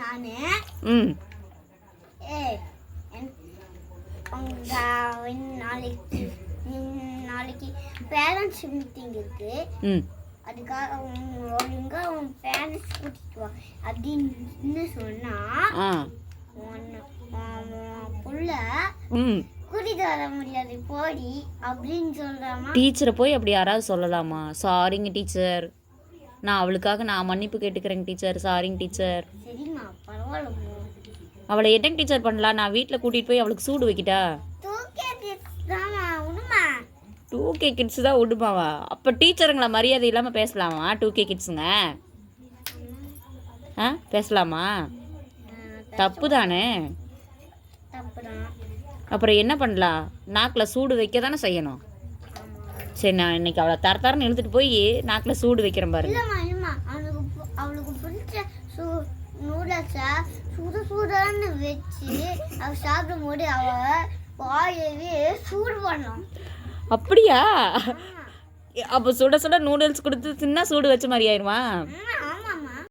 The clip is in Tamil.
நானு ம் நாளைக்கு நாளைக்கு பேரண்ட்ஸ் மீட்டிங் இருக்கு. ம் அதுக்காக ஒழுங்கா உன் பேரண்ட்ஸ் கூட்டிட்டு வா அப்படின்னு சொன்னா புள்ள ம் கூட்டிட்டு வர முடியாது போடி அப்படின்னு சொல்றாமா. டீச்சரை போய் அப்படி யாராவது சொல்லலாமா? சாரிங்க டீச்சர், நான் அவளுக்காக நான் மன்னிப்பு கேட்டுக்கிறேங்க டீச்சர், சாரிங்க டீச்சர். சரிம்மா பரவாயில்ல. அவளை என்னங்க டீச்சர் பண்ணலாம்? நான் வீட்டில் கூட்டிகிட்டு போய் அவளுக்கு சூடு வைக்கிட்டா? 2K கிட்ஸ் தான் விடுமாவா? அப்போ டீச்சருங்களா மரியாதை இல்லாமல் பேசலாமா 2K கிட்ஸுங்க? ஆ பேசலாமா? தப்பு தானே. அப்புறம் என்ன பண்ணலாம்? நாக்கில் சூடு வைக்க தானே செய்யணும். சரி, நான் இன்னைக்கு அவளை தரன்னு இழுத்துட்டு போய் நாக்கில் சூடு வைக்கிறேன் பாருங்க. அவளுக்கு பிடிச்ச நூடுல்ஸை சூடான்னு வச்சு அவ சாப்பிடும் போது அவ வாயவே சூடு பண்ணலாம். அப்படியா? அப்போ சுட சுட நூடுல்ஸ் கொடுத்து தின்னா சூடு வச்ச மாதிரி ஆயிருமா?